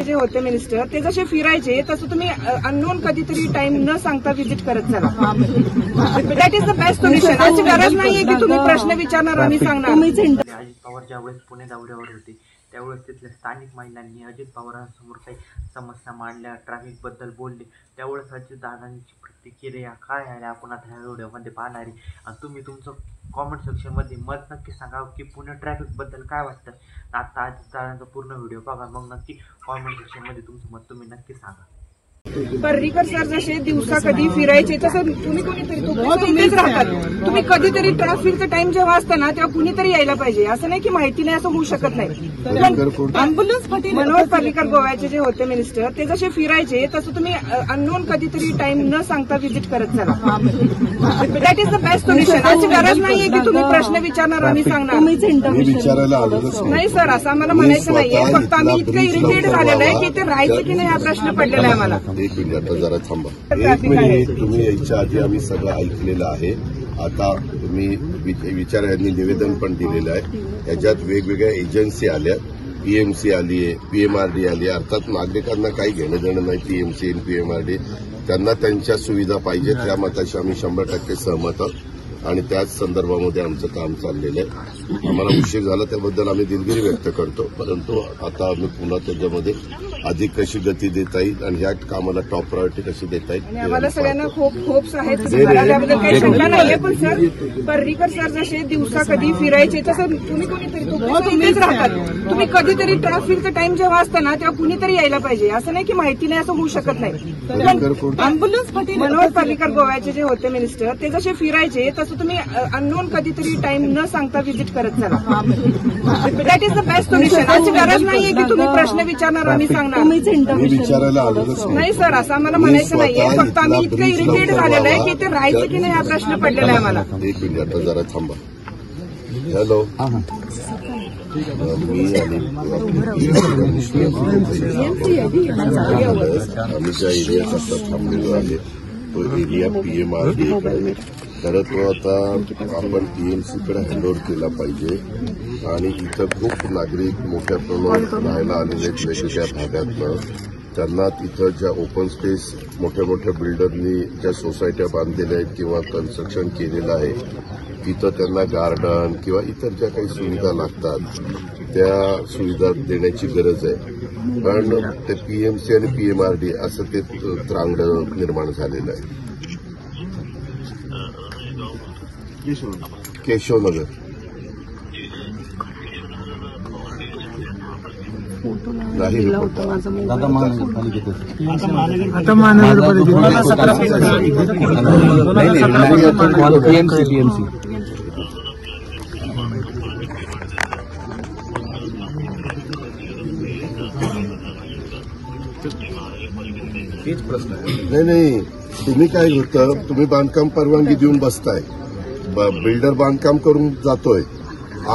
जे होते मिनिस्टर ते जसे फिरायचे तसं तुम्ही अननोन कधीतरी टाइम न सांगता व्हिजिट करत चला. That is the best solution. अशी गरज नाहीये की तुम्ही प्रश्न विचारणार आणि सांगणार. अजित पवार ज्यावेळेस पुणे दौऱ्यावर होते त्यावेळेस तिथल्या स्थानिक महिलांनी अजित पवारांसमोर काही समस्या मांडल्या, ट्रॅफिक बद्दल बोलले. त्यावेळेस अजित दादांची प्रतिक्रिया काय आहे आपण आता ह्या व्हिडिओमध्ये पाहणार आहे. आणि तुम्ही तुमचं कॉमेंट सेक्शनमध्ये मत नक्की सांगा की पुणे ट्रॅफिक बद्दल काय वाटतं. आता अजित दादांचा पूर्ण व्हिडिओ बघा, मग नक्की कॉमेंट सेक्शनमध्ये तुमचं मत तुम्ही नक्की सांगा. पर्रीकर सर जसे दिवसा कधी फिरायचे तसं तुम्ही कोणीतरी तुम्हीच राहतात. तुम्ही कधीतरी ट्रॅफिकचा टाइम जेव्हा असतं ना तेव्हा कुणीतरी यायला पाहिजे. असं नाही की माहिती नाही असं होऊ शकत नाही. अँब्युलन्स मनोहर पर्रीकर गोव्याचे जे होते मिनिस्टर ते जसे फिरायचे तसं तुम्ही अननोन कधीतरी टाइम न सांगता व्हिजिट करत चला. That is the best solution. अशी गरज नाहीये की तुम्ही प्रश्न विचारणार आणि सांगणार. नाही सर, असं आम्हाला म्हणायचं नाहीये. फक्त आम्ही इतकं इरिटेट झालेलं आहे की ते राहायचं की नाही हा प्रश्न पडलेला आहे आम्हाला. एक मिनिट, आता जरा थांबा. एक मिनिट, तुम्ही याच्या आधी आम्ही सगळं ऐकलेलं आहे. आता तुम्ही विचारांनी निवेदन पण दिलेलं आहे. याच्यात वेगवेगळ्या एजन्सी आल्या, पीएमसी आली आहे, पीएमआरडी आली आहे. अर्थात नागरिकांना काही घेणं देणं नाही पीएमसी आणि पीएमआरडी. त्यांना त्यांच्या सुविधा पाहिजे त्या मताशी आम्ही 100% सहमत आहोत आणि त्याच संदर्भामध्ये आमचं काम चाललेलं आहे. आम्हाला उशीर झाला त्याबद्दल आम्ही दिलगिरी व्यक्त करतो, परंतु आता आम्ही पुन्हा त्याच्यामध्ये अधिक कशी गती देता येईल आणि ह्या कामाला टॉप प्रायोरिटी कशी देता येईल. आम्हाला सगळ्यांना खूप होप्स आहेत, त्याबद्दल काही शंका नाहीये. पण सर, पर्रीकर सर जसे दिवसा कधी फिरायचे तसं तुम्ही कोणीतरी तुम्हीच राहतात. तुम्ही कधीतरी ट्रॅफिकचा टाइम जेव्हा असतं ना तेव्हा कुणीतरी यायला पाहिजे. असं नाही की माहिती नाही असं होऊ शकत नाही. अँब्युलन्स मनोहर पर्रीकर गोव्याचे जे होते मिनिस्टर ते जसे फिरायचे तसं तुम्ही अननोन कधीतरी टाइम न सांगता व्हिजिट करत चला. That is the best solution. अशी गरज नाहीये की तुम्ही प्रश्न विचारणार आणि सांगणार. नाही सर, असं आम्हाला म्हणायचं नाहीये. फक्त आम्ही इतकं इरिटेट झालेलं आहे की ते राहायचं की नाही हा प्रश्न पडलेला आहे आम्हाला. एक मिनिट, आता जरा थांबा. हॅलो, मी आणि आम्ही ज्या एरियात आता थांबलेलो आहे तो एरिया पीएमआरडी तर तो आता आपण पीएमसीकडे हँडओव्हर केला पाहिजे. आणि इथं खूप नागरिक मोठ्या प्रमाणात राहायला आलेले आहेत वेगवेगळ्या भागातनं. त्यांना तिथं ज्या ओपन स्पेस मोठ्या मोठ्या बिल्डरनी ज्या सोसायट्या बांधलेल्या आहेत किंवा कन्स्ट्रक्शन केलेलं आहे तिथं त्यांना गार्डन किंवा इतर ज्या काही सुविधा लागतात त्या सुविधा देण्याची गरज आहे. कारण ते पीएमसी आणि पीएमआरडी असं ते त्रांगडं निर्माण झालेलं आहे. केशवनगर नाही आता महानगरपालिकेत पीएमसी हेच प्रश्न आहे. नाही, तुम्ही काय होतं, तुम्ही बांधकाम परवानगी देऊन बसताय, बिल्डर बांधकाम करून जातोय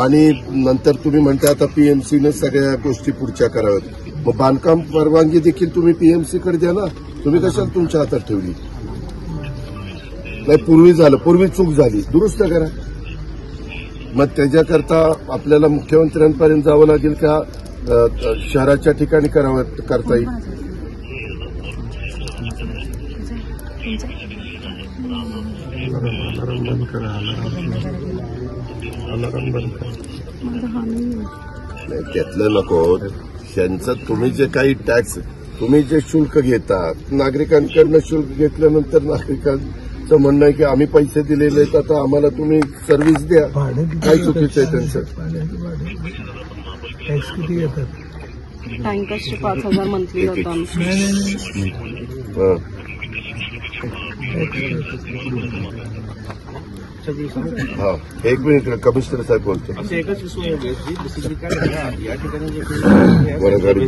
आणि नंतर तुम्ही म्हणता आता पीएमसीने सगळ्या गोष्टी पुढच्या कराव्यात. मग बांधकाम परवानगी देखील तुम्ही पीएमसीकडे द्या ना. तुम्ही कशाला तुमच्या हातात ठेवली? नाही, पूर्वी चूक झाली, दुरुस्त करा. मग त्याच्याकरता आपल्याला मुख्यमंत्र्यांपर्यंत जावं लागेल का शहराच्या ठिकाणी करता येईल? नाही, त्यातलं नको. त्यांचं तुम्ही जे काही टॅक्स, तुम्ही जे शुल्क घेतात नागरिकांकडनं, शुल्क घेतल्यानंतर नागरिकांचं म्हणणं आहे की आम्ही पैसे दिलेले आहेत आता आम्हाला तुम्ही सर्व्हिस द्या. काय चुकीचं आहे त्यांचं? टॅक्स किती घेतात? टँकर्सचे 5,000 मंथली जातात. हा, एक मिनिट, कमिशनर साहेब बोलतो. बरं, गाडी